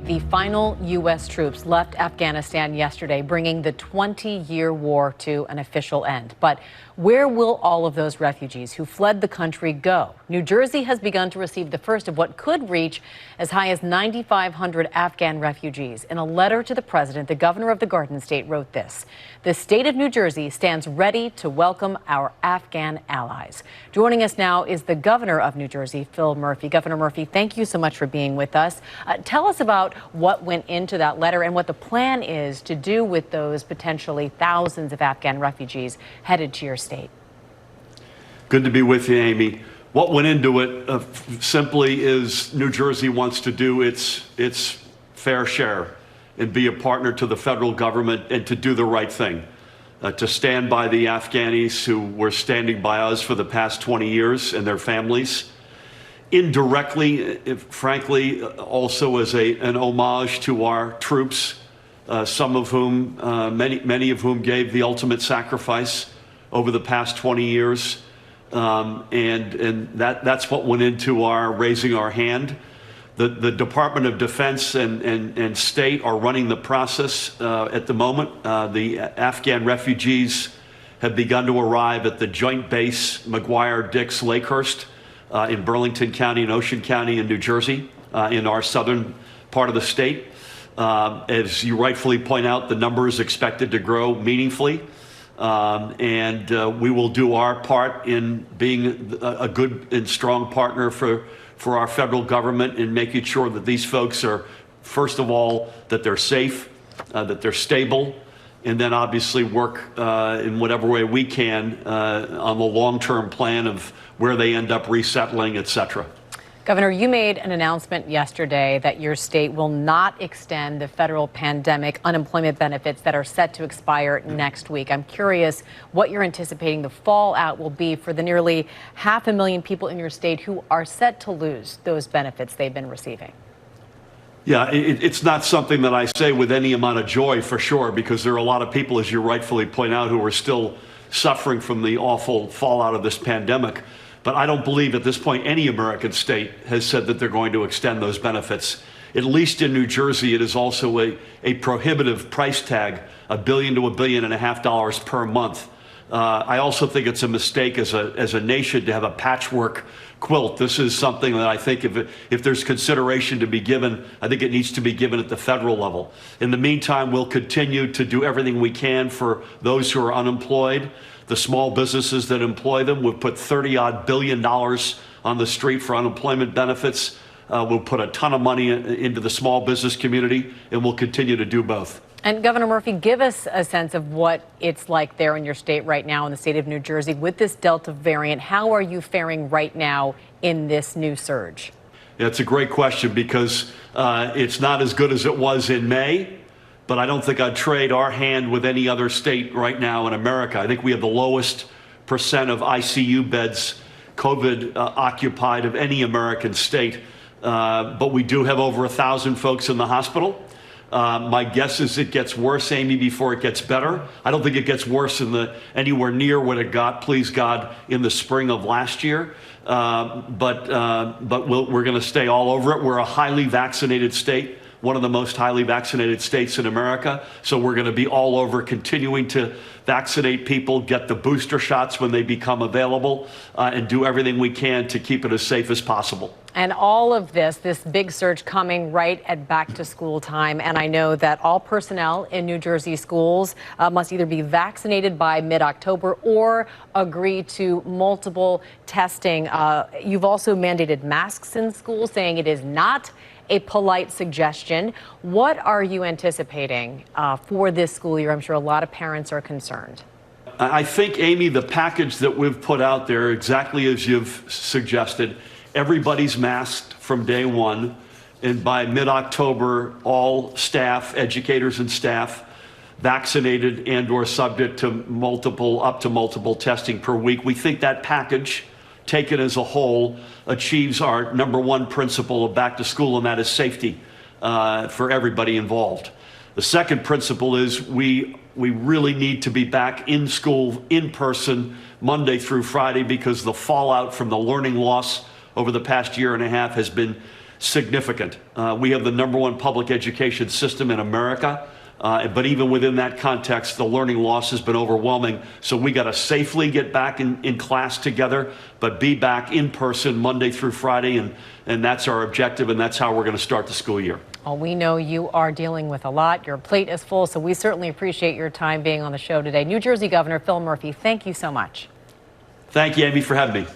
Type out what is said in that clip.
The final U.S. troops left Afghanistan yesterday, bringing the 20-year war to an official end. But where will all of those refugees who fled the country go? New Jersey has begun to receive the first of what could reach as high as 9,500 Afghan refugees. In a letter to the president, the governor of the Garden State wrote this: "The state of New Jersey stands ready to welcome our Afghan allies." Joining us now is the governor of New Jersey, Phil Murphy. Governor Murphy, thank you so much for being with us. Tell us about what went into that letter and what the plan is to do with those potentially thousands of Afghan refugees headed to your state. Good to be with you, Amy. What went into it simply is New Jersey wants to do its fair share and be a partner to the federal government and to do the right thing, to stand by the Afghanis who were standing by us for the past 20 years and their families. Indirectly, frankly, also as an homage to our troops, some of whom, many of whom gave the ultimate sacrifice over the past 20 years. And that's what went into our raising our hand. The Department of Defense and State are running the process at the moment. The Afghan refugees have begun to arrive at the Joint Base McGuire-Dix-Lakehurst in Burlington County and Ocean County in New Jersey, in our southern part of the state. As you rightfully point out, the number is expected to grow meaningfully. And we will do our part in being a good and strong partner for our federal government in making sure that these folks are, first of all, that they're safe, that they're stable, and then obviously work in whatever way we can on the long-term plan of where they end up resettling, et cetera. Governor, you made an announcement yesterday that your state will not extend the federal pandemic unemployment benefits that are set to expire next week. I'm curious what you're anticipating the fallout will be for the nearly 500,000 people in your state who are set to lose those benefits they've been receiving. Yeah, it's not something that I say with any amount of joy, for sure, because there are a lot of people, as you rightfully point out, who are still suffering from the awful fallout of this pandemic. But I don't believe at this point any American state has said that they're going to extend those benefits. At least in New Jersey, it is also a prohibitive price tag, $1 billion to $1.5 billion per month. I also think it's a mistake as a nation to have a patchwork quilt. This is something that I think if there's consideration to be given, I think it needs to be given at the federal level. In the meantime, we'll continue to do everything we can for those who are unemployed, the small businesses that employ them. We've put $30-odd billion on the street for unemployment benefits. We'll put a ton of money into the small business community, and we'll continue to do both. And Governor Murphy, give us a sense of what it's like there in your state right now in the state of New Jersey with this Delta variant. How are you faring right now in this new surge? Yeah, it's a great question because it's not as good as it was in May, but I don't think I'd trade our hand with any other state right now in America. I think we have the lowest percent of ICU beds COVID occupied of any American state, but we do have over 1,000 folks in the hospital. My guess is it gets worse, Amy, before it gets better. I don't think it gets worse anywhere near what it got, please God, in the spring of last year. But we're going to stay all over it. We're a highly vaccinated state, one of the most highly vaccinated states in America. So we're going to be all over continuing to vaccinate people, get the booster shots when they become available, and do everything we can to keep it as safe as possible. And all of this big surge coming right at back to school time. And I know that all personnel in New Jersey schools must either be vaccinated by mid-October or agree to multiple testing. You've also mandated masks in schools, saying it is not a polite suggestion. What are you anticipating for this school year? I'm sure a lot of parents are concerned. I think, Amy, the package that we've put out there, exactly as you've suggested, everybody's masked from day one, and by mid-October, all staff, educators and staff, vaccinated and or subject to up to multiple testing per week. We think that package, taken as a whole, achieves our number one principle of back to school, and that is safety for everybody involved. The second principle is we really need to be back in school in person Monday through Friday, because the fallout from the learning loss over the past year and a half has been significant. We have the #1 public education system in America. But even within that context, the learning loss has been overwhelming. So we got to safely get back in class together, but be back in person Monday through Friday. And that's our objective, and that's how we're going to start the school year. Well, we know you are dealing with a lot. Your plate is full, so we certainly appreciate your time being on the show today. New Jersey Governor Phil Murphy, thank you so much. Thank you, Amy, for having me.